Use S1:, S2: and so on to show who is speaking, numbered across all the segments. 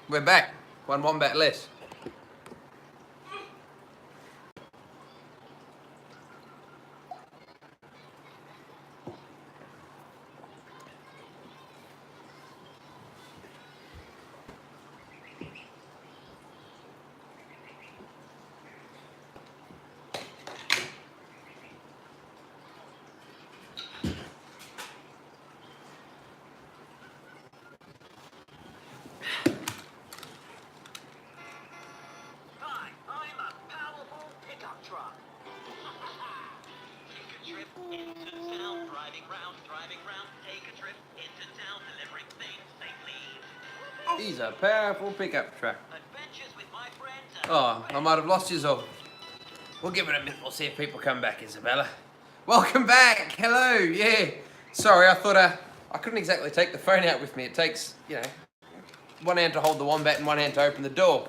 S1: We're back. One wombat less.
S2: Hi, I'm a powerful pickup truck. Take a trip into town, driving round, take a trip into town, delivering things safely.
S1: He's a powerful pickup truck.
S2: Adventures with my friends.
S1: Oh, I might have lost you all. We'll give it a minute. We'll see if people come back, Isabella. Welcome back. Hello. Yeah. Sorry, I thought I couldn't exactly take the phone out with me. It takes, one hand to hold the wombat and one hand to open the door.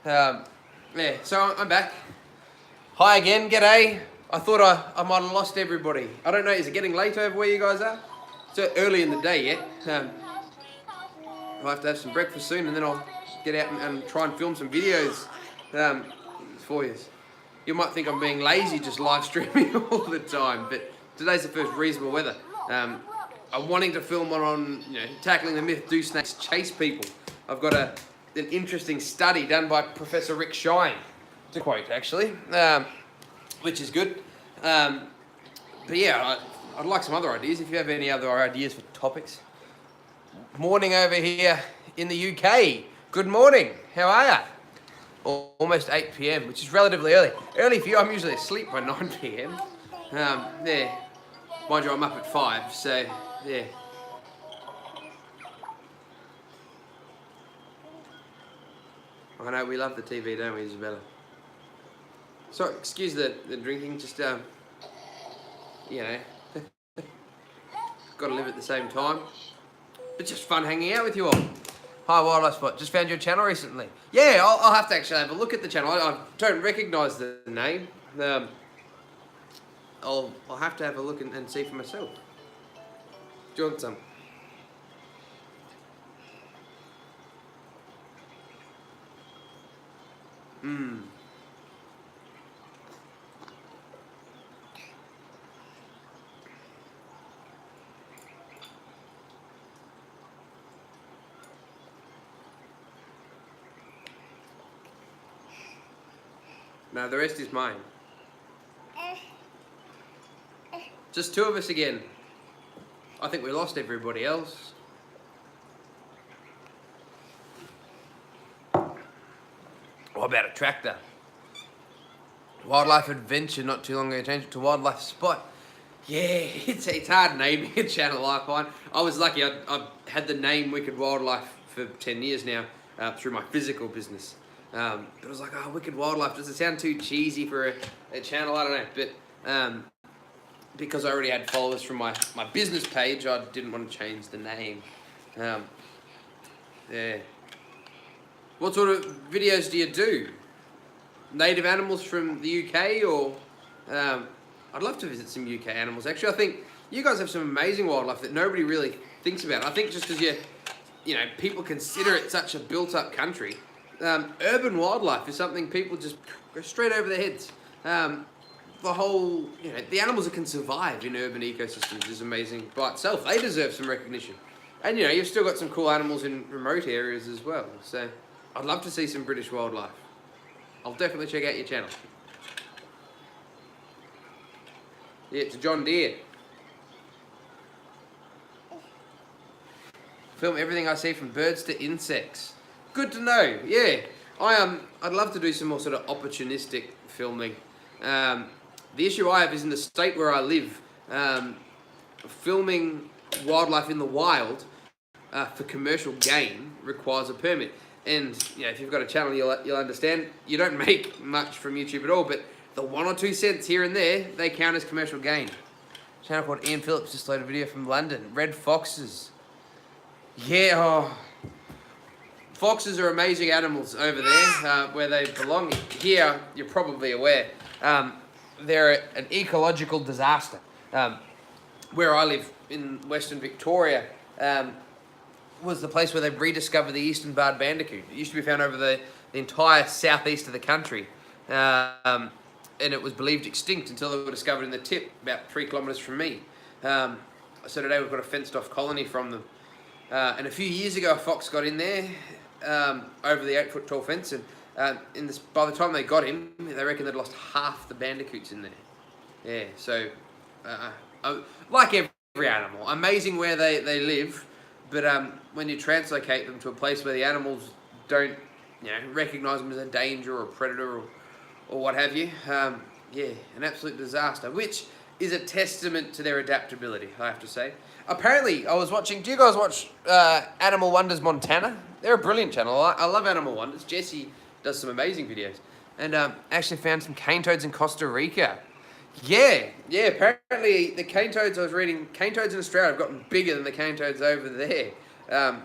S1: Yeah, so I'm back. Hi again. G'day. I thought I might have lost everybody. I don't know. Is it getting late over where you guys are? It's early in the day yet. I'll have to have some breakfast soon, and then I'll get out and try and film some videos for you. You might think I'm being lazy just live streaming all the time, but today's the first reasonable weather. I'm wanting to film one on tackling the myth, do snakes chase people? I've got an interesting study done by Professor Rick Shine, to quote actually, which is good. But yeah, I'd like some other ideas if you have any other ideas for topics. Morning over here in the UK. Good morning. How are ya? Almost 8 p.m, which is relatively early. Early for you. I'm usually asleep by 9 p.m. Yeah. Mind you, I'm up at 5, so yeah. I know we love the TV, don't we, Isabella? So excuse the drinking. Just got to live at the same time. But just fun hanging out with you all. Hi, Wildlife Spot. Just found your channel recently. Yeah, I'll have to actually have a look at the channel. I don't recognise the name. I'll have to have a look and see for myself. Do you want some? No, the rest is mine. Just two of us again. I think we lost everybody else. What about a tractor? Wildlife Adventure not too long ago changed it to Wildlife Spot. Yeah, it's hard naming a channel, I find. I was lucky. I've had the name Wicked Wildlife for 10 years now through my physical business. But I was like, oh, Wicked Wildlife, does it sound too cheesy for a channel? I don't know. But because I already had followers from my business page, I didn't want to change the name. Yeah. What sort of videos do you do? Native animals from the UK, or I'd love to visit some UK animals. Actually, I think you guys have some amazing wildlife that nobody really thinks about. I think just because people consider it such a built-up country, urban wildlife is something people just go straight over their heads. The whole, the animals that can survive in urban ecosystems is amazing by itself. They deserve some recognition. And you've still got some cool animals in remote areas as well. So I'd love to see some British wildlife. I'll definitely check out your channel. Yeah, it's a John Deere. Film everything I see from birds to insects. Good to know. Yeah, I'd love to do some more sort of opportunistic filming. The issue I have is in the state where I live, filming wildlife in the wild for commercial gain requires a permit. And if you've got a channel, you'll understand you don't make much from YouTube at all, but the 1 or 2 cents here and there, they count as commercial gain. A channel called Ian Phillips just loaded a video from London. Red foxes. Yeah, foxes are amazing animals over there where they belong. Here, you're probably aware, they're an ecological disaster. Where I live in Western Victoria, was the place where they rediscovered the eastern barred bandicoot. It used to be found over the entire southeast of the country. And it was believed extinct until they were discovered in the tip, about 3 kilometres from me. So today we've got a fenced off colony from them. And a few years ago, a fox got in there over the 8-foot tall fence, and by the time they got him, they reckon they'd lost half the bandicoots in there. Yeah, so like every animal, amazing where they live, but when you translocate them to a place where the animals don't, recognise them as a danger or a predator or what have you, yeah, an absolute disaster, which is a testament to their adaptability, I have to say. Apparently, I was watching, do you guys watch Animal Wonders Montana? They're a brilliant channel. I love Animal Wonders. Jesse does some amazing videos. And actually found some cane toads in Costa Rica. Yeah, apparently the cane toads, I was reading, cane toads in Australia have gotten bigger than the cane toads over there.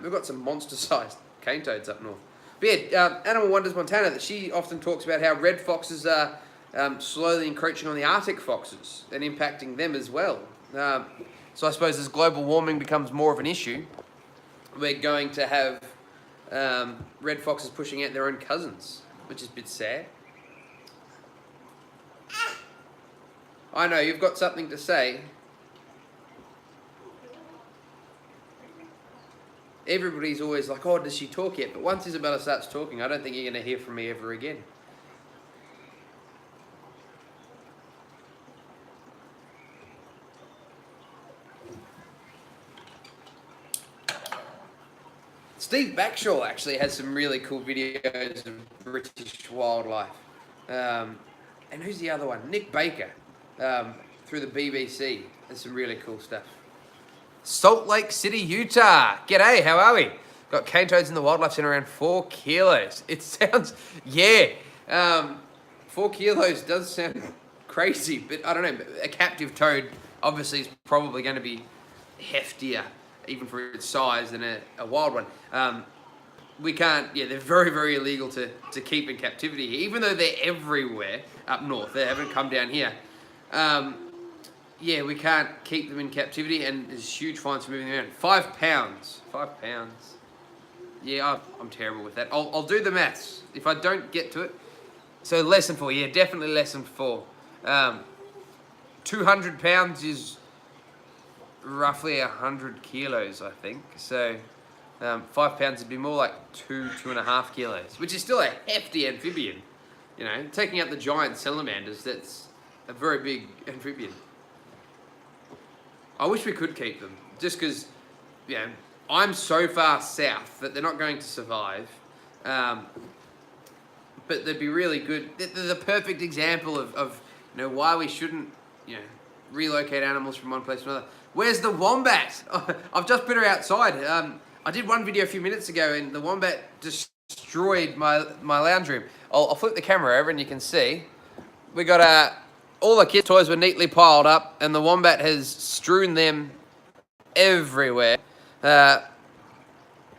S1: We've got some monster-sized cane toads up north. But yeah, Animal Wonders Montana, that she often talks about how red foxes are slowly encroaching on the Arctic foxes and impacting them as well. So I suppose as global warming becomes more of an issue, we're going to have red foxes pushing out their own cousins, which is a bit sad. I know, you've got something to say. Everybody's always like, oh, does she talk yet? But once Isabella starts talking, I don't think you're going to hear from me ever again. Steve Backshaw actually has some really cool videos of British wildlife. And who's the other one? Nick Baker, through the BBC. There's some really cool stuff. Salt Lake City, Utah. G'day, how are we? Got cane toads in the wildlife centre around 4 kilos. It sounds, 4 kilos does sound crazy, but I don't know. A captive toad obviously is probably going to be heftier, even for its size, than a wild one. We can't, they're very, very illegal to keep in captivity, even though they're everywhere up north. They haven't come down here. We can't keep them in captivity, and there's huge fines for moving them around. 5 pounds. 5 pounds. Yeah, I'm terrible with that. I'll do the maths if I don't get to it. So lesson 4, definitely lesson 4. 200 pounds is roughly 100 kilos, I think. So 5 pounds would be more like 2.5 kilos, which is still a hefty amphibian. Taking out the giant salamanders, that's a very big amphibian. I wish we could keep them, just because, I'm so far south that they're not going to survive. But they'd be really good. They're the perfect example of why we shouldn't, relocate animals from one place to another. Where's the wombat? I've just put her outside. I did one video a few minutes ago, and the wombat destroyed my lounge room. I'll flip the camera over, and you can see we got all the kids' toys were neatly piled up, and the wombat has strewn them everywhere.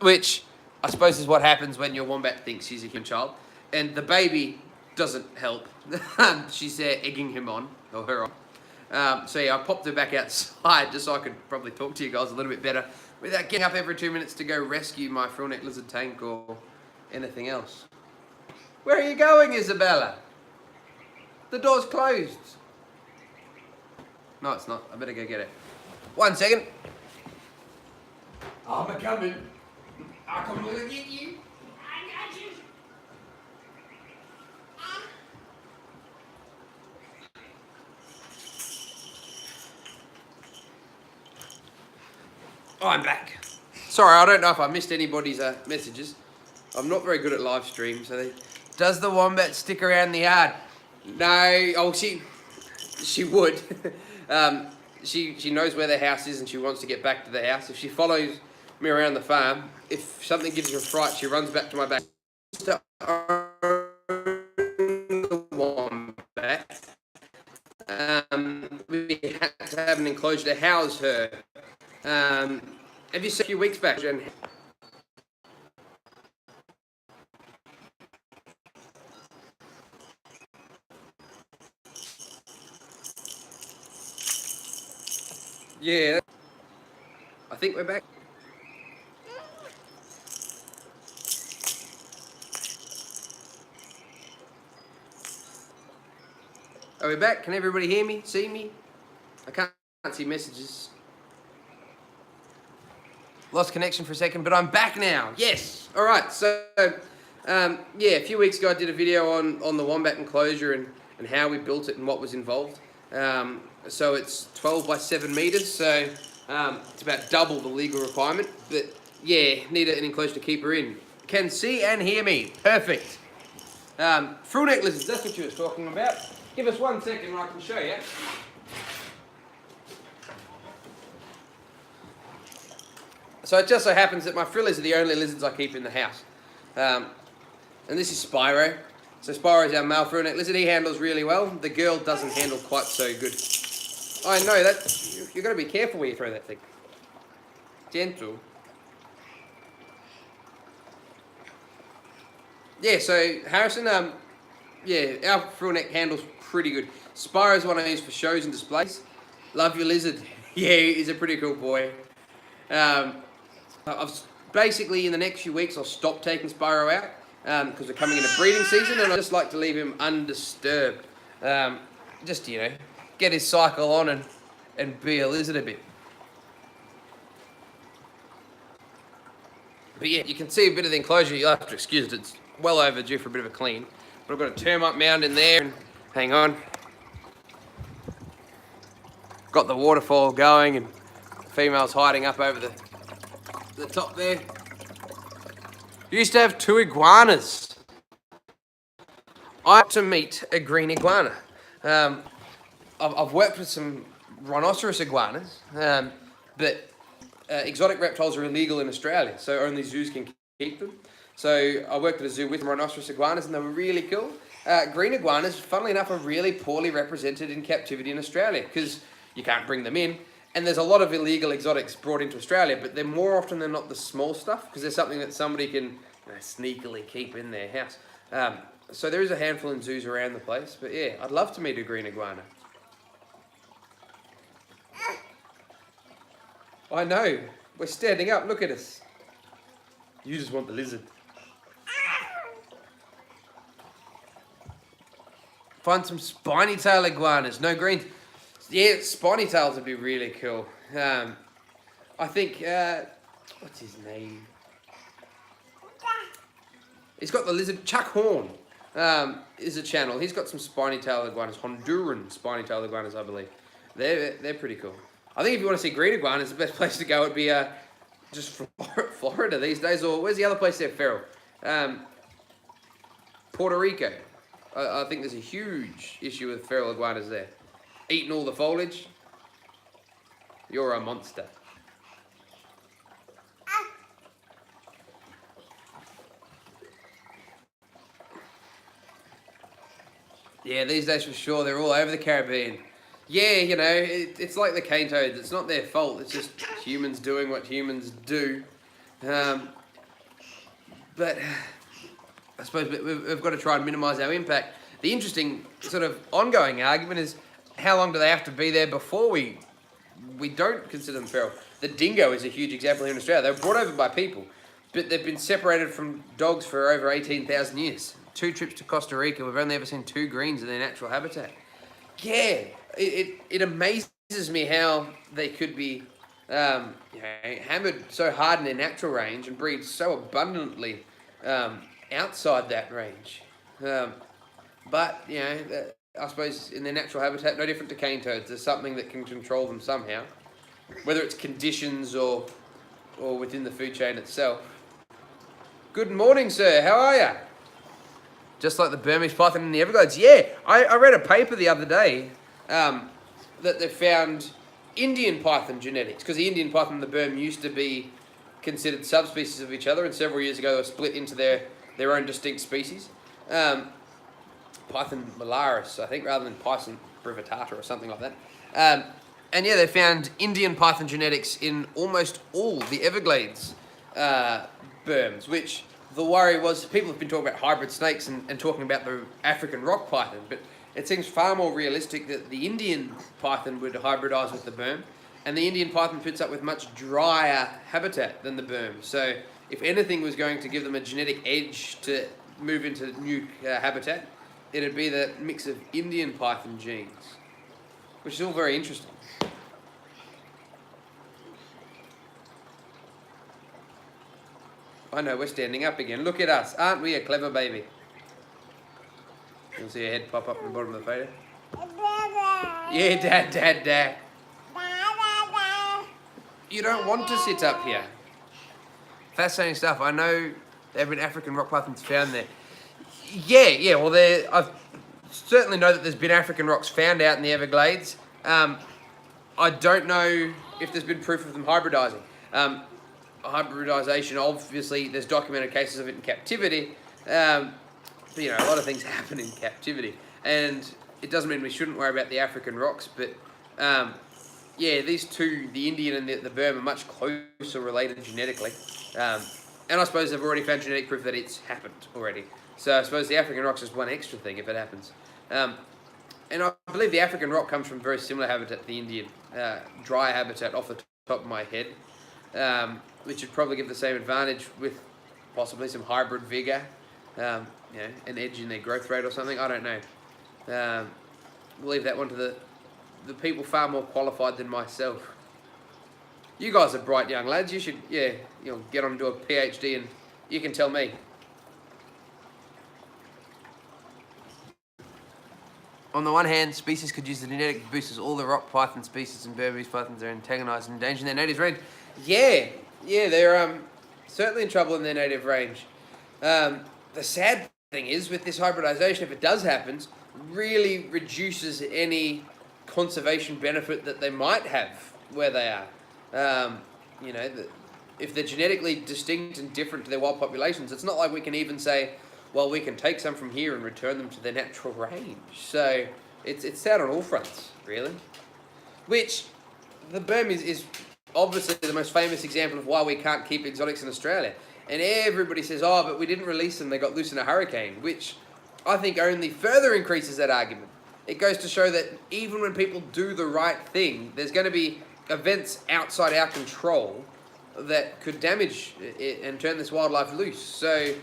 S1: Which I suppose is what happens when your wombat thinks she's a human child, and the baby doesn't help. She's there egging him on, or her on. I popped her back outside just so I could probably talk to you guys a little bit better without getting up every 2 minutes to go rescue my frill-neck lizard tank or anything else. Where are you going, Isabella? The door's closed. No, it's not. I better go get it. 1 second. I'm a-coming. I'll come to get you. I got you. Oh, I'm back. Sorry, I don't know if I missed anybody's messages. I'm not very good at live streams. Does the wombat stick around the yard? No. Oh, she would. She knows where the house is and she wants to get back to the house. If she follows me around the farm, if something gives her a fright, she runs back to my back. To own the wombat, we had to have an enclosure to house her. Have you seen a few weeks back? Yeah, I think we're back. Are we back? Can everybody hear me? See me? I can't see messages. Lost connection for a second, but I'm back now. Yes. All right. So, yeah, a few weeks ago I did a video on the wombat enclosure and how we built it and what was involved. So it's 12 by 7 meters. So it's about double the legal requirement. But yeah, need an enclosure to keep her in. Can see and hear me. Perfect. Frill neck lizards. That's what you was talking about. Give us 1 second and I can show you. So it just so happens that my frillies are the only lizards I keep in the house. And this is Spyro. So Spyro is our male frill neck lizard. He handles really well. The girl doesn't handle quite so good. I know that. You've got to be careful where you throw that thing. Gentle. Yeah, so Harrison, yeah, our frill neck handles pretty good. Spyro's one I use for shows and displays. Love your lizard. Yeah, he's a pretty cool boy. I've basically in the next few weeks I'll stop taking Spyro out because we're coming into breeding season, and I just like to leave him undisturbed. Just get his cycle on and be a lizard a bit. But yeah, you can see a bit of the enclosure. You'll have to excuse it. It's well overdue for a bit of a clean. But I've got a termite mound in there. And hang on. Got the waterfall going and females hiding up over the top there. Used to have 2 iguanas. I had to meet a green iguana. I've worked with some rhinoceros iguanas, but exotic reptiles are illegal in Australia, so only zoos can keep them. So I worked at a zoo with rhinoceros iguanas, and they were really cool. Green iguanas, funnily enough, are really poorly represented in captivity in Australia because you can't bring them in. And there's a lot of illegal exotics brought into Australia, but they're more often than not the small stuff because there's something that somebody can sneakily keep in their house. So there is a handful in zoos around the place, but yeah, I'd love to meet a green iguana. I know, we're standing up, look at us. You just want the lizard. Find some spiny tail iguanas, no greens. Yeah, spiny tails would be really cool. I think, what's his name? He's got the lizard, Chuck Horn is a channel. He's got some spiny tail iguanas, Honduran spiny tail iguanas, I believe. They're pretty cool. I think if you want to see green iguanas, the best place to go would be just Florida these days, or where's the other place there, feral? Puerto Rico. I think there's a huge issue with feral iguanas there. Eating all the foliage. You're a monster. Yeah, these days for sure, they're all over the Caribbean. Yeah, it's like the cane toads. It's not their fault. It's just humans doing what humans do. But I suppose we've got to try and minimise our impact. The interesting sort of ongoing argument is how long do they have to be there before we don't consider them feral. The dingo is a huge example here in Australia. They were brought over by people, but they've been separated from dogs for over 18,000 years. 2 trips to Costa Rica, we've only ever seen 2 greens in their natural habitat. Yeah, it amazes me how they could be hammered so hard in their natural range and breed so abundantly outside that range. But, I suppose in their natural habitat, no different to cane toads, there's something that can control them somehow, whether it's conditions or within the food chain itself. Good morning, sir. How are you? Just like the Burmese python in the Everglades. Yeah, I read a paper the other day that they found Indian python genetics, because the Indian python and the Burm used to be considered subspecies of each other, and several years ago they were split into their own distinct species. Python malaris, I think, rather than Python brevitata or something like that. And yeah, they found Indian python genetics in almost all the Everglades Burms, which the worry was people have been talking about hybrid snakes and talking about the African rock python, but it seems far more realistic that the Indian python would hybridise with the Burm, and the Indian python puts up with much drier habitat than the Burm. So if anything was going to give them a genetic edge to move into new habitat, it'd be the mix of Indian python genes, which is all very interesting. I know, we're standing up again. Look at us. Aren't we a clever baby? You'll see your head pop up in the bottom of the photo. Yeah, Dad. You don't want to sit up here. Fascinating stuff. I know there have been African rock pythons found there. Yeah. Well, I certainly know that there's been African rocks found out in the Everglades. I don't know if there's been proof of them hybridizing. Hybridization, obviously, there's documented cases of it in captivity. But, you know, a lot of things happen in captivity. And it doesn't mean we shouldn't worry about the African rocks, but yeah, these two, the Indian and the Burm, are much closer related genetically. And I suppose they've already found genetic proof that it's happened already. So I suppose the African rock's just one extra thing if it happens. And I believe the African rock comes from very similar habitat to the Indian, dry habitat off the top of my head, which would probably give the same advantage with possibly some hybrid vigor, you know, an edge in their growth rate or something. I don't know. We'll leave that one to the people far more qualified than myself. You guys are bright young lads. You should, yeah, you know, get on and do a PhD, and you can tell me. On the one hand, species could use the genetic boost as all the rock python species and Burmese pythons are antagonised and endangered in their native range. Yeah, they're certainly in trouble in their native range. The sad thing is, with this hybridization, if it does happen, really reduces any conservation benefit that they might have where they are. You know, if they're genetically distinct and different to their wild populations, it's not like we can even say, well, we can take some from here and return them to their natural range. So it's sad on all fronts, really. Which the Burm is obviously the most famous example of why we can't keep exotics in Australia. And everybody says, oh, but we didn't release them, they got loose in a hurricane, which I think only further increases that argument. It goes to show that even when people do the right thing, there's going to be events outside our control that could damage it and turn this wildlife loose. So,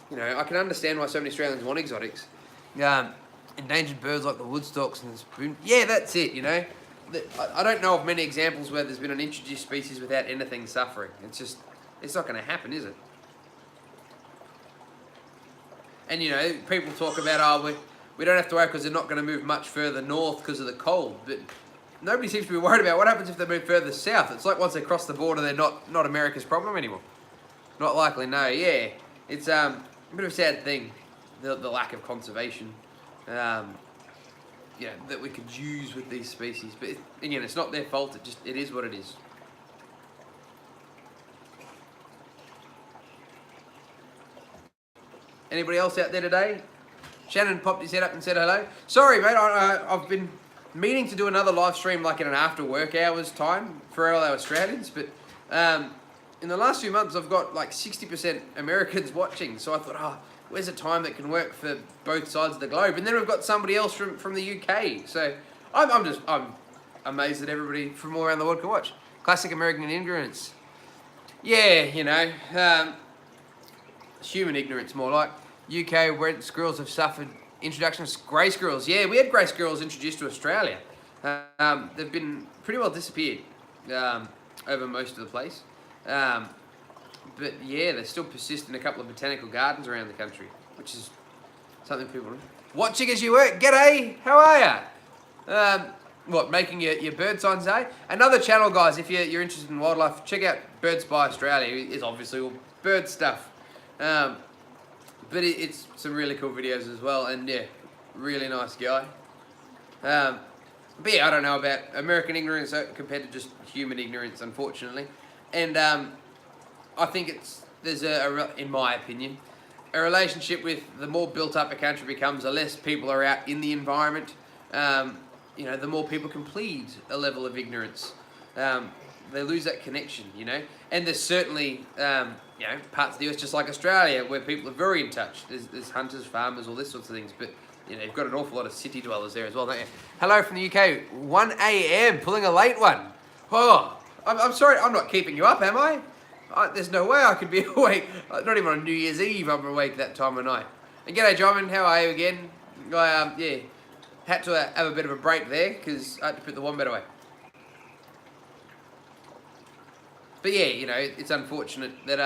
S1: you know, I can understand why so many Australians want exotics. Endangered birds like the woodstocks and the spoon. Yeah, that's it, you know. I don't know of many examples where there's been an introduced species without anything suffering. It's not going to happen, is it? And, you know, people talk about, oh, we don't have to worry because they're not going to move much further north because of the cold. But nobody seems to be worried about what happens if they move further south. It's like once they cross the border, they're not America's problem anymore. Not likely, no. Yeah, it's a bit of a sad thing, the lack of conservation, you know, that we could use with these species. But again, it's not their fault. It is what it is. Anybody else out there today? Shannon popped his head up and said hello. Sorry, mate, I've been meaning to do another live stream like in an after work hours time for all our Australians, but in the last few months I've got like 60% Americans watching, so I thought, where's a time that can work for both sides of the globe? And then we've got somebody else from the UK, so I'm amazed that everybody from all around the world can watch. Classic American ignorance. Yeah, you know, human ignorance more like. UK red squirrels have suffered introduction of grey squirrels. Yeah, we had grey squirrels introduced to Australia. They've been pretty well disappeared over most of the place. But yeah, they still persist in a couple of botanical gardens around the country, which is something people do. Watching as you work. G'day, how are ya? What, making your bird signs, eh? Another channel, guys, if you're interested in wildlife, check out Birds by Australia. It's obviously all bird stuff. But it's some really cool videos as well, and yeah, really nice guy. But yeah, I don't know about American ignorance compared to just human ignorance, unfortunately. And I think there's in my opinion, a relationship with the more built up a country becomes, the less people are out in the environment. You know, the more people can plead a level of ignorance. They lose that connection, you know. And there's certainly, you know, parts of the US just like Australia where people are very in touch. There's hunters, farmers, all this sorts of things. But, you know, you've got an awful lot of city dwellers there as well, don't you? Hello from the UK, 1 a.m, pulling a late one. Oh, I'm sorry, I'm not keeping you up, am I? There's no way I could be awake. Not even on New Year's Eve I'm awake that time of night. And g'day, John, how are you again? I yeah, had to have a bit of a break there because I had to put the wombat away. But yeah, you know, it's unfortunate that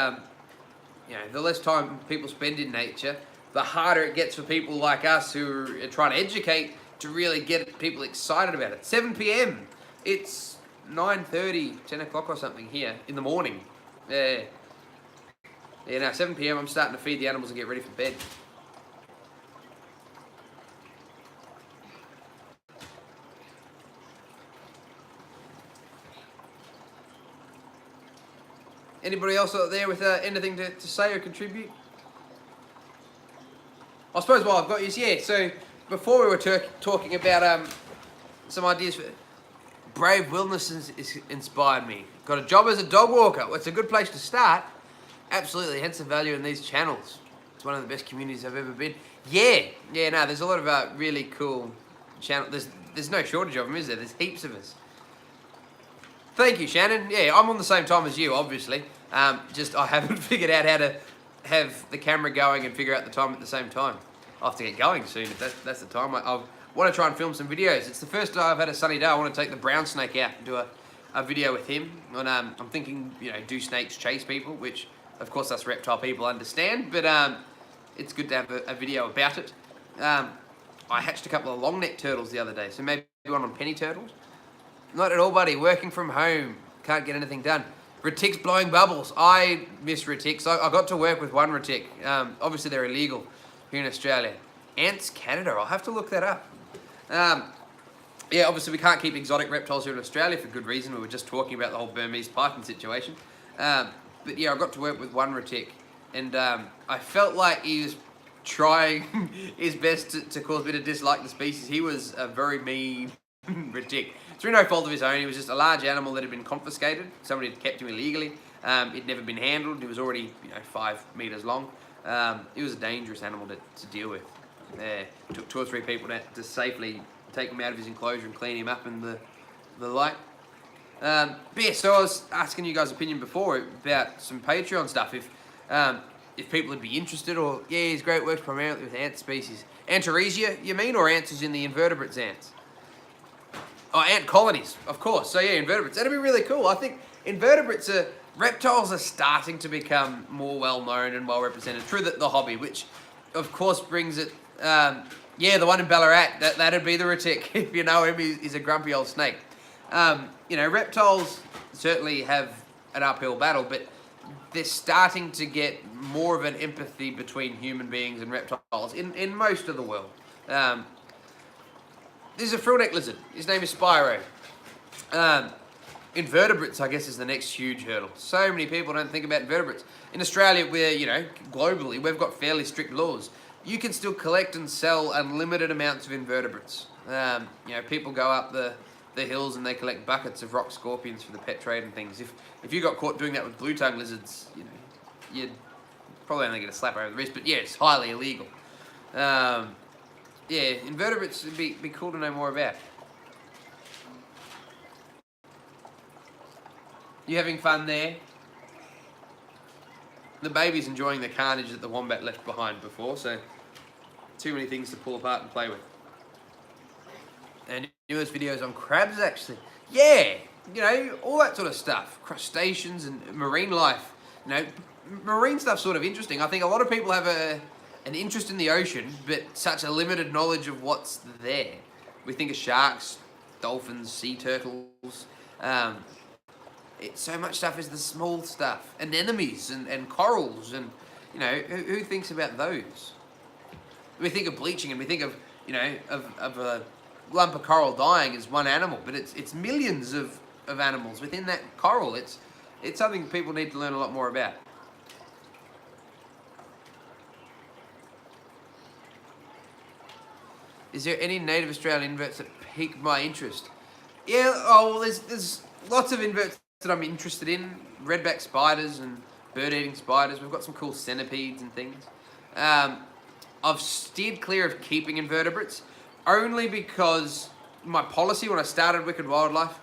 S1: you know, the less time people spend in nature, the harder it gets for people like us who are trying to educate to really get people excited about it. 7 p.m. It's 9:30, 10 o'clock or something here in the morning. Yeah. Yeah, now 7 p.m. I'm starting to feed the animals and get ready for bed. Anybody else out there with anything to say or contribute? I suppose while I've got you, yeah, so before we were talking about some ideas for Brave Wilderness is inspired me. Got a job as a dog walker. Well, it's a good place to start. Absolutely, hence the value in these channels. It's one of the best communities I've ever been. Yeah, no, there's a lot of really cool channels. There's no shortage of them, is there? There's heaps of us. Thank you, Shannon. Yeah, I'm on the same time as you, obviously. Just I haven't figured out how to have the camera going and figure out the time at the same time. I'll have to get going soon if that's the time. I want to try and film some videos. It's the first day I've had a sunny day. I want to take the brown snake out and do a video with him. And I'm thinking, you know, do snakes chase people, which of course us reptile people understand, but it's good to have a video about it. I hatched a couple of long neck turtles the other day, so maybe one on penny turtles. Not at all, buddy. Working from home. Can't get anything done. Retics blowing bubbles. I miss retics. I got to work with one retic. Obviously, they're illegal here in Australia. Ants Canada. I'll have to look that up. Yeah, obviously, we can't keep exotic reptiles here in Australia for good reason. We were just talking about the whole Burmese python situation. But yeah, I got to work with one retic. And I felt like he was trying his best to cause a bit of dislike to the species. He was a very mean retic. Through no fault of his own, he was just a large animal that had been confiscated. Somebody had kept him illegally. He'd never been handled. He was already, 5 meters long. He was a dangerous animal to deal with. Took 2 or 3 people to safely take him out of his enclosure and clean him up and the like. But yeah, so I was asking you guys' opinion before about some Patreon stuff. If people would be interested, or his great works primarily with ant species. Antaresia, you mean, or ants as in the invertebrates ants? Oh, ant colonies, of course. So yeah, invertebrates. That'd be really cool. I think invertebrates reptiles are starting to become more well known and well represented through the hobby, which of course brings it. The one in Ballarat, that'd be the retic. If you know him, he's a grumpy old snake. Reptiles certainly have an uphill battle, but they're starting to get more of an empathy between human beings and reptiles in most of the world. This is a frillneck lizard. His name is Spyro. Invertebrates, I guess, is the next huge hurdle. So many people don't think about invertebrates. In Australia, globally, we've got fairly strict laws. You can still collect and sell unlimited amounts of invertebrates. People go up the hills and they collect buckets of rock scorpions for the pet trade and things. If you got caught doing that with blue tongue lizards, you'd probably only get a slap over the wrist. But yeah, it's highly illegal. Invertebrates would be cool to know more about. You having fun there? The baby's enjoying the carnage that the wombat left behind before, so too many things to pull apart and play with. And newest videos on crabs, actually. Yeah, all that sort of stuff. Crustaceans and marine life. Marine stuff's sort of interesting. I think a lot of people have an interest in the ocean, but such a limited knowledge of what's there. We think of sharks, dolphins, sea turtles. So much stuff is the small stuff. Anemones and corals and, who thinks about those? We think of bleaching and we think of, of a lump of coral dying as one animal, but it's millions of animals within that coral. It's something people need to learn a lot more about. Is there any native Australian inverts that pique my interest? Yeah, there's lots of inverts that I'm interested in. Redback spiders and bird-eating spiders. We've got some cool centipedes and things. I've steered clear of keeping invertebrates only because my policy when I started Wicked Wildlife,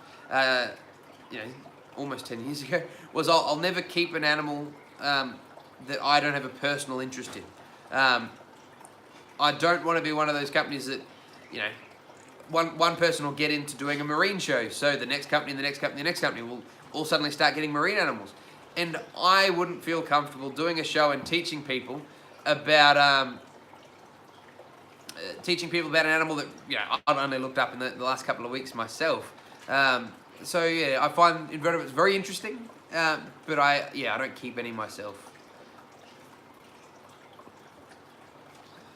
S1: almost 10 years ago, was I'll never keep an animal that I don't have a personal interest in. I don't want to be one of those companies that, you know, one person will get into doing a marine show, so the next company, the next company, the next company will all suddenly start getting marine animals. And I wouldn't feel comfortable doing a show and teaching people about an animal that, you know, I've only looked up in the last couple of weeks myself. So yeah, I find invertebrates very interesting, but I don't keep any myself.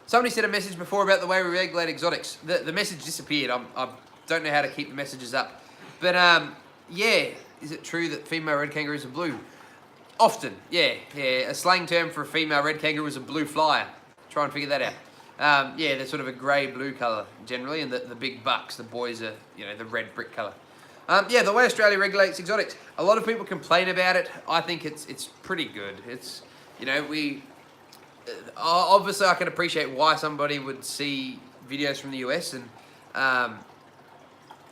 S1: Somebody said a message before about the way we regulate exotics. The message disappeared. I don't know how to keep the messages up. But yeah, is it true that female red kangaroos are blue? Often, yeah. A slang term for a female red kangaroo is a blue flyer. Try and figure that out. Yeah, they're sort of a grey-blue colour generally, and the big bucks, the boys are, you know, the red brick colour. Yeah, the way Australia regulates exotics, a lot of people complain about it. I think it's pretty good. It's, you know, obviously I can appreciate why somebody would see videos from the US and,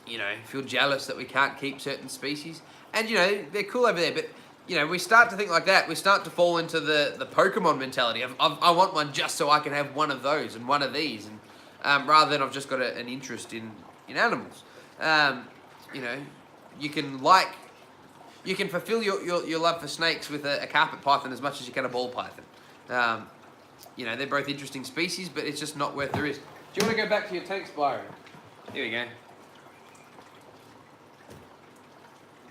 S1: you know, feel jealous that we can't keep certain species. And, you know, they're cool over there, but, you know, we start to think like that. We start to fall into the Pokemon mentality of, I want one just so I can have one of those and one of these, and rather than I've just got an interest in animals. You know, you can fulfill your love for snakes with a carpet python as much as you can a ball python. You know, they're both interesting species, but it's just not worth the risk. Do you want to go back to your tanks, Byron? Here we go.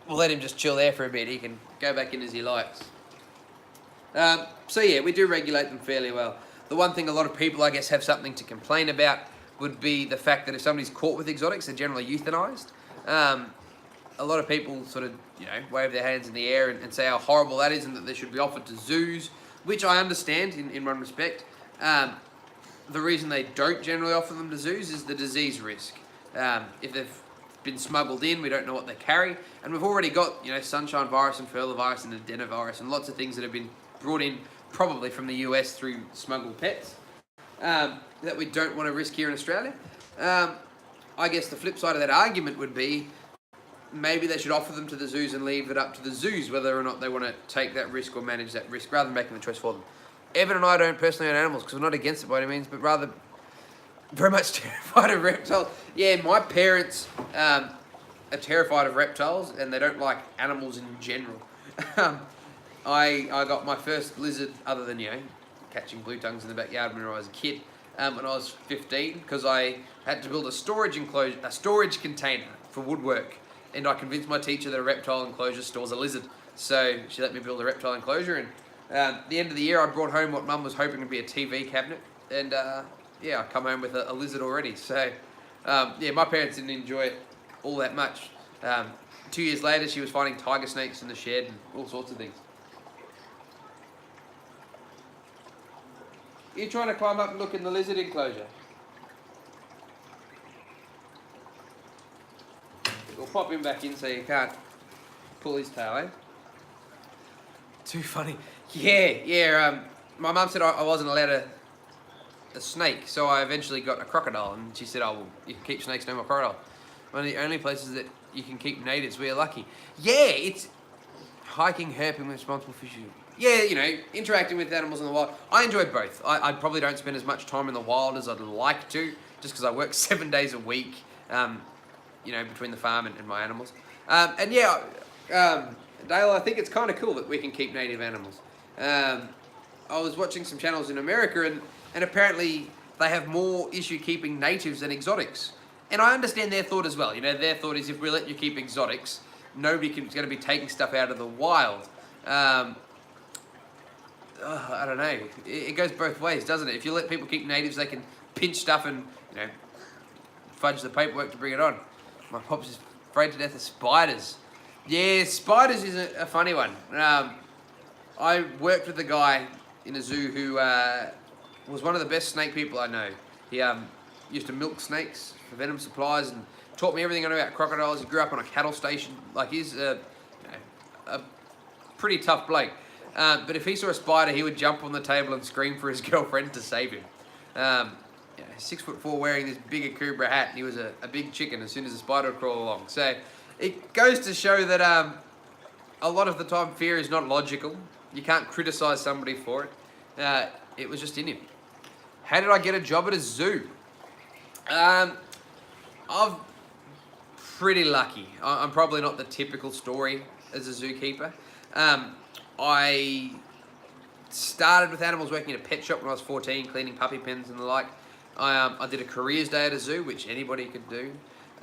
S1: We'll let him just chill there for a bit. He can go back in as he likes. So yeah, we do regulate them fairly well. The one thing a lot of people, I guess, have something to complain about would be the fact that if somebody's caught with exotics, they're generally euthanized. A lot of people sort of, you know, wave their hands in the air and say how horrible that is and that they should be offered to zoos, which I understand in one respect. The reason they don't generally offer them to zoos is the disease risk. If they've been smuggled in, we don't know what they carry, and we've already got, you know, sunshine virus and virus and adenovirus and lots of things that have been brought in probably from the US through smuggled pets that we don't want to risk here in Australia. I guess the flip side of that argument would be maybe they should offer them to the zoos and leave it up to the zoos whether or not they want to take that risk or manage that risk rather than making the choice for them. Evan and I don't personally own animals because we're not against it by any means, but rather very much terrified of reptiles. Yeah, my parents are terrified of reptiles and they don't like animals in general. I got my first lizard, other than, you know, catching blue tongues in the backyard when I was a kid, when I was 15, because I had to build a storage container for woodwork, and I convinced my teacher that a reptile enclosure stores a lizard. So she let me build a reptile enclosure, and at the end of the year I brought home what Mum was hoping would be a TV cabinet, and yeah, I come home with a lizard already. So yeah, my parents didn't enjoy it all that much. 2 years later she was finding tiger snakes in the shed and all sorts of things. You're trying to climb up and look in the lizard enclosure. We'll pop him back in so you can't pull his tail, eh? Too funny. Yeah. My mum said I wasn't allowed a snake, so I eventually got a crocodile, and she said, "Oh, well, you can keep snakes, no more crocodile." One of the only places that you can keep natives, we are lucky. Yeah, it's hiking, herping, responsible fishing. Yeah, you know, interacting with animals in the wild. I enjoy both. I probably don't spend as much time in the wild as I'd like to, just because I work 7 days a week, you know, between the farm and my animals. And yeah, Dale, I think it's kind of cool that we can keep native animals. I was watching some channels in America, and apparently they have more issue keeping natives than exotics. And I understand their thought as well. You know, their thought is if we let you keep exotics, nobody's going to be taking stuff out of the wild. I don't know. It goes both ways, doesn't it? If you let people keep natives, they can pinch stuff and, you know, fudge the paperwork to bring it on. My pops is afraid to death of spiders. Yeah, spiders is a funny one. I worked with a guy in a zoo who was one of the best snake people I know. He used to milk snakes for venom supplies and taught me everything I know about crocodiles. He grew up on a cattle station. Like, he's a pretty tough bloke. But if he saw a spider, he would jump on the table and scream for his girlfriend to save him. 6'4", wearing this big Akubra hat, and he was a big chicken as soon as the spider would crawl along. So it goes to show that a lot of the time fear is not logical. You can't criticise somebody for it. It was just in him. How did I get a job at a zoo? I'm pretty lucky. I'm probably not the typical story as a zookeeper. I started with animals working in a pet shop when I was 14, cleaning puppy pens and the like. I did a careers day at a zoo, which anybody could do.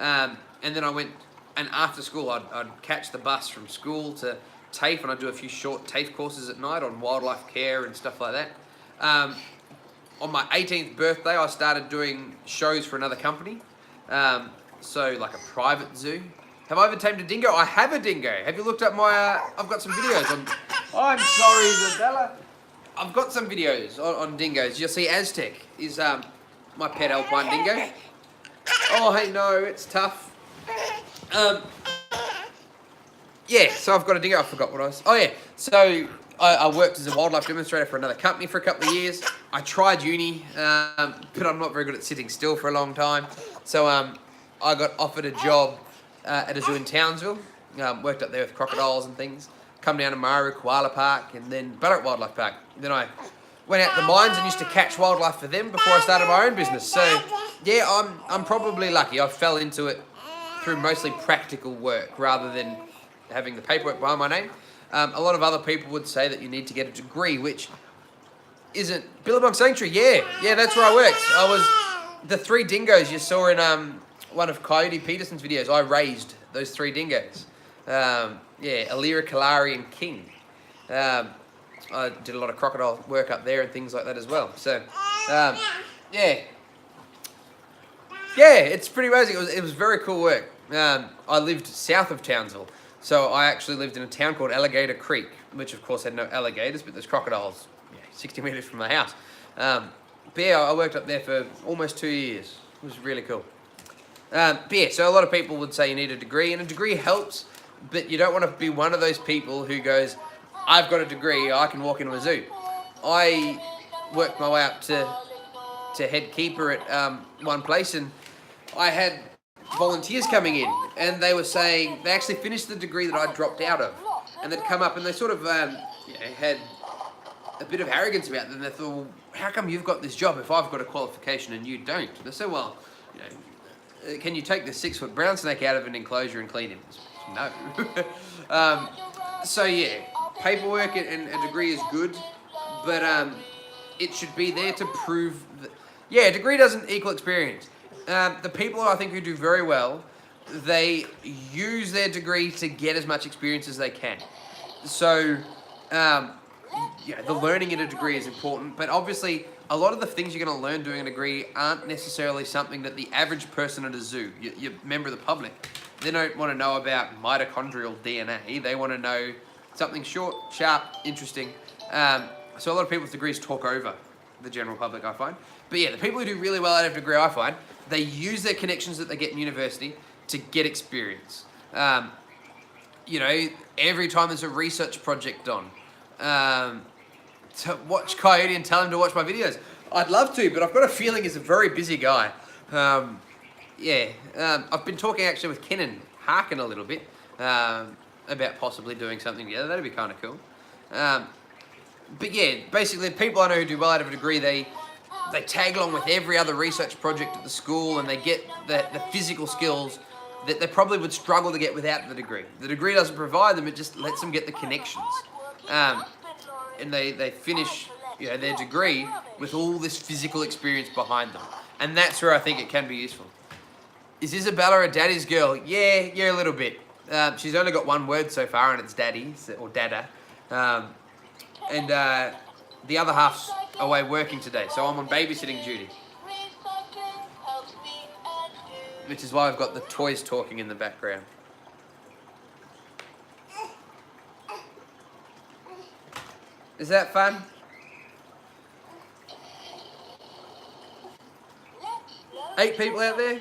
S1: And then I went, and after school, I'd catch the bus from school to TAFE, and I'd do a few short TAFE courses at night on wildlife care and stuff like that. On my 18th birthday, I started doing shows for another company. So like a private zoo. Have I ever tamed a dingo? I have a dingo. Have you looked up my, I've got some videos on, I'm sorry, Isabella. I've got some videos on dingoes. You'll see Aztec is my pet alpine dingo. Oh, hey, no, it's tough. Yeah, so I've got a dingo. I forgot what I was. Oh, yeah. So I worked as a wildlife demonstrator for another company for a couple of years. I tried uni, but I'm not very good at sitting still for a long time. So I got offered a job at a zoo in Townsville. Worked up there with crocodiles and things. Come down to Maru Koala Park and then Ballarat Wildlife Park. Then I went out to the mines and used to catch wildlife for them before I started my own business. So yeah, I'm probably lucky. I fell into it through mostly practical work rather than having the paperwork behind my name. A lot of other people would say that you need to get a degree, which isn't. Billabong Sanctuary, yeah, that's where I worked. I was the 3 dingoes you saw in one of Coyote Peterson's videos. I raised those 3 dingoes. Yeah, Alira, Kalari, and King. I did a lot of crocodile work up there and things like that as well. So, yeah, it's pretty amazing. It was very cool work. I lived south of Townsville, so I actually lived in a town called Alligator Creek, which of course had no alligators, but there's crocodiles 60 metres from my house. But yeah, I worked up there for almost 2 years. It was really cool. But yeah, so a lot of people would say you need a degree, and a degree helps, but you don't want to be one of those people who goes, I've got a degree, I can walk into a zoo. I worked my way up to head keeper at one place, and I had volunteers coming in, and they were saying they actually finished the degree that I dropped out of, and they'd come up and they sort of had a bit of arrogance about them. They thought, well, how come you've got this job if I've got a qualification and you don't? They said, well, can you take the 6-foot brown snake out of an enclosure and clean him? No. So yeah, paperwork and a degree is good, but it should be there to prove that. Yeah, a degree doesn't equal experience. The people I think who do very well, they use their degree to get as much experience as they can. So, the learning in a degree is important, but obviously a lot of the things you're going to learn doing a degree aren't necessarily something that the average person at a zoo, your member of the public, they don't want to know about mitochondrial DNA. They want to know something short, sharp, interesting. So a lot of people with degrees talk over the general public, I find. But yeah, the people who do really well out of a degree, I find, they use their connections that they get in university to get experience. Every time there's a research project on, to watch Coyote and tell him to watch my videos. I'd love to, but I've got a feeling he's a very busy guy. I've been talking actually with Kenan Harkin a little bit about possibly doing something together. That'd be kind of cool. But yeah, basically, people I know who do well out of a degree, they tag along with every other research project at the school, and they get the physical skills that they probably would struggle to get without the degree. The degree doesn't provide them; it just lets them get the connections. And they finish their degree with all this physical experience behind them, and that's where I think it can be useful. Is Isabella a daddy's girl? Yeah, a little bit. She's only got one word so far, and it's daddy or dada. And the other half's away working today, so I'm on babysitting duty, which is why I've got the toys talking in the background. Is that fun? Eight people out there?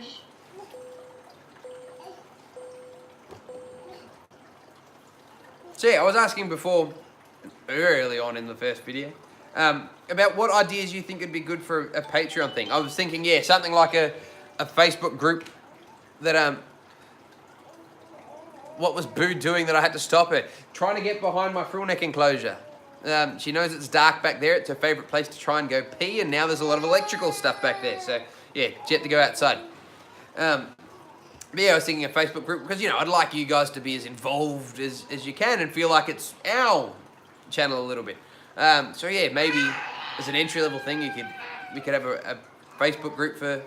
S1: So yeah, I was asking before, early on in the first video, about what ideas you think would be good for a Patreon thing. I was thinking, something like a Facebook group that, what was Boo doing that I had to stop her? Trying to get behind my frill neck enclosure. She knows it's dark back there. It's her favourite place to try and go pee, and now there's a lot of electrical stuff back there. So, yeah, she had to go outside. But yeah, I was thinking a Facebook group because, I'd like you guys to be as involved as you can and feel like it's our channel a little bit. So yeah, maybe as an entry-level thing, we could have a Facebook group for,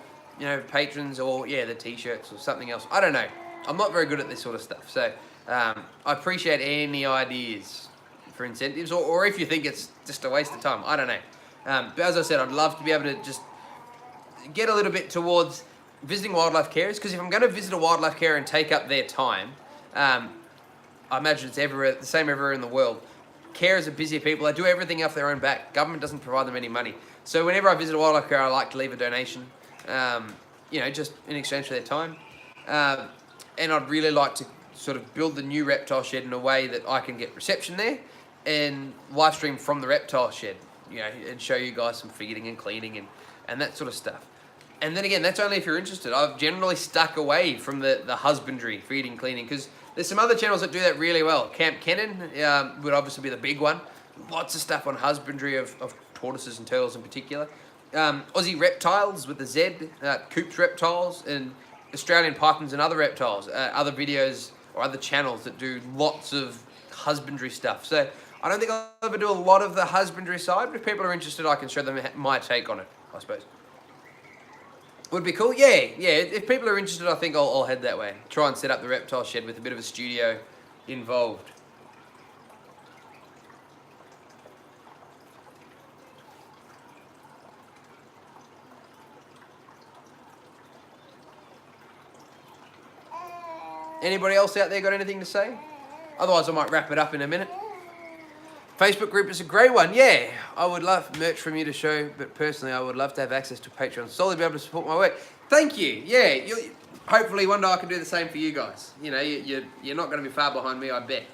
S1: patrons, or the t-shirts or something else. I don't know. I'm not very good at this sort of stuff. So I appreciate any ideas for incentives, or if you think it's just a waste of time. I don't know. But as I said, I'd love to be able to just get a little bit towards visiting wildlife carers, because if I'm going to visit a wildlife carer and take up their time, I imagine it's the same everywhere in the world. Carers are busy people. They do everything off their own back. Government doesn't provide them any money. So whenever I visit a wildlife carer, I like to leave a donation, just in exchange for their time. And I'd really like to sort of build the new reptile shed in a way that I can get reception there and live stream from the reptile shed, and show you guys some feeding and cleaning and that sort of stuff. And then again, that's only if you're interested. I've generally stuck away from the husbandry, feeding, cleaning, because there's some other channels that do that really well. Camp Kennan would obviously be the big one. Lots of stuff on husbandry of tortoises and turtles in particular. Aussie Reptiles with the Z, Coops Reptiles, and Australian Pythons and other reptiles. Other videos or other channels that do lots of husbandry stuff. So I don't think I'll ever do a lot of the husbandry side, but if people are interested, I can show them my take on it, I suppose. Would be cool, yeah. If people are interested, I think I'll head that way. Try and set up the reptile shed with a bit of a studio involved. Anybody else out there got anything to say? Otherwise, I might wrap it up in a minute. Facebook group is a great one, yeah. I would love merch from you to show, but personally, I would love to have access to Patreon solely to be able to support my work. Thank you, yeah. Hopefully, one day I can do the same for you guys. You're not going to be far behind me, I bet.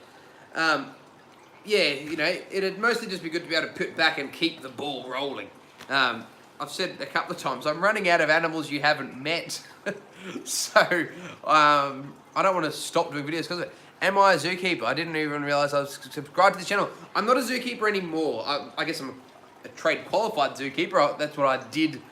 S1: It'd mostly just be good to be able to put back and keep the ball rolling. I've said a couple of times, I'm running out of animals you haven't met. So, I don't want to stop doing videos because of it. Am I a zookeeper? I didn't even realise I was subscribed to the channel. I'm not a zookeeper anymore. I guess I'm a trade qualified zookeeper. That's what I did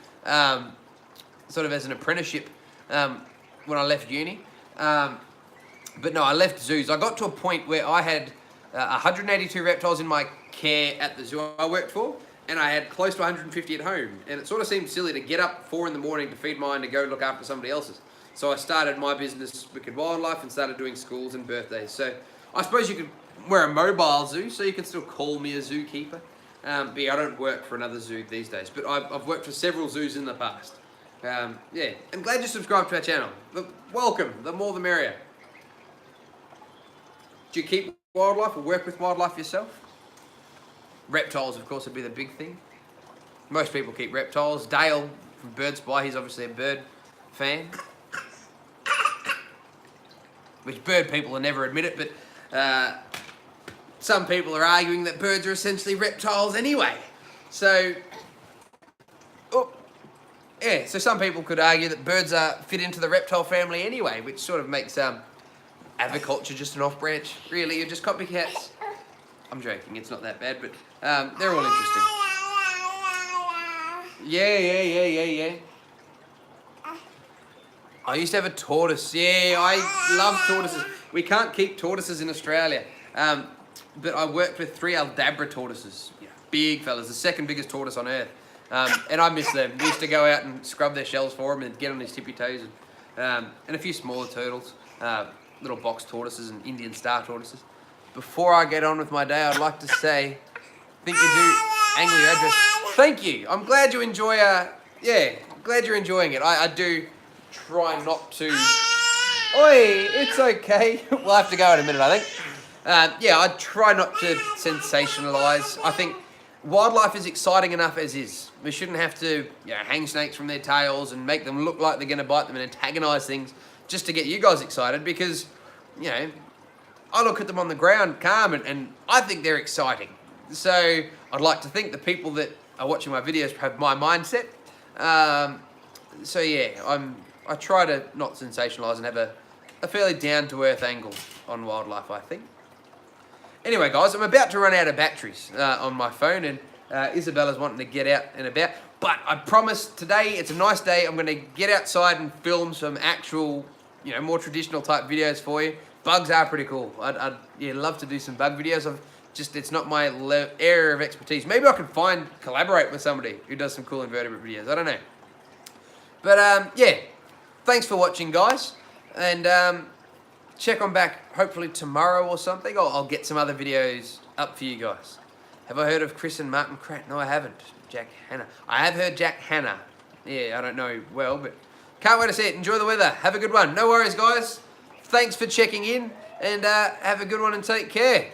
S1: sort of as an apprenticeship when I left uni. But no, I left zoos. I got to a point where I had 182 reptiles in my care at the zoo I worked for, and I had close to 150 at home. And it sort of seemed silly to get up 4 in the morning to feed mine to go look after somebody else's. So I started my business, Wicked Wildlife, and started doing schools and birthdays. So I suppose you could wear a mobile zoo, so you can still call me a zookeeper. But yeah, I don't work for another zoo these days, but I've worked for several zoos in the past. I'm glad you subscribed to our channel. Welcome, the more the merrier. Do you keep wildlife or work with wildlife yourself? Reptiles, of course, would be the big thing. Most people keep reptiles. Dale from Bird Spy, he's obviously a bird fan. Which bird people will never admit it, but some people are arguing that birds are essentially reptiles anyway. So, so some people could argue that birds fit into the reptile family anyway, which sort of makes aviculture just an off-branch. Really, you're just copycats. I'm joking, it's not that bad, but they're all interesting. Yeah. I used to have a tortoise. Yeah, I love tortoises. We can't keep tortoises in Australia. But I worked with 3 Aldabra tortoises. Big fellas, the second biggest tortoise on earth. And I miss them. We used to go out and scrub their shells for them and get on his tippy toes. And a few smaller turtles, little box tortoises and Indian star tortoises. Before I get on with my day, I'd like to say, think you do angle your address. Thank you. I'm glad you enjoy, glad you're enjoying it. I do try not to. Oi, it's okay. We'll have to go in a minute, I think. I try not to sensationalise. I think wildlife is exciting enough as is. We shouldn't have to hang snakes from their tails and make them look like they're going to bite them and antagonise things just to get you guys excited because, I look at them on the ground calm and I think they're exciting. So I'd like to think the people that are watching my videos have my mindset. I try to not sensationalise and have a fairly down-to-earth angle on wildlife, I think. Anyway, guys, I'm about to run out of batteries on my phone, and Isabella's wanting to get out and about. But I promise today, it's a nice day. I'm going to get outside and film some actual, more traditional type videos for you. Bugs are pretty cool. I'd love to do some bug videos. It's not my area of expertise. Maybe I could collaborate with somebody who does some cool invertebrate videos. I don't know. But yeah, thanks for watching, guys. And check on back hopefully tomorrow or something. I'll get some other videos up for you guys. Have I heard of Chris and Martin Kratt? No, I haven't. Jack Hanna. I have heard Jack Hanna. Yeah, I don't know well, but can't wait to see it. Enjoy the weather. Have a good one. No worries, guys. Thanks for checking in, and have a good one and take care.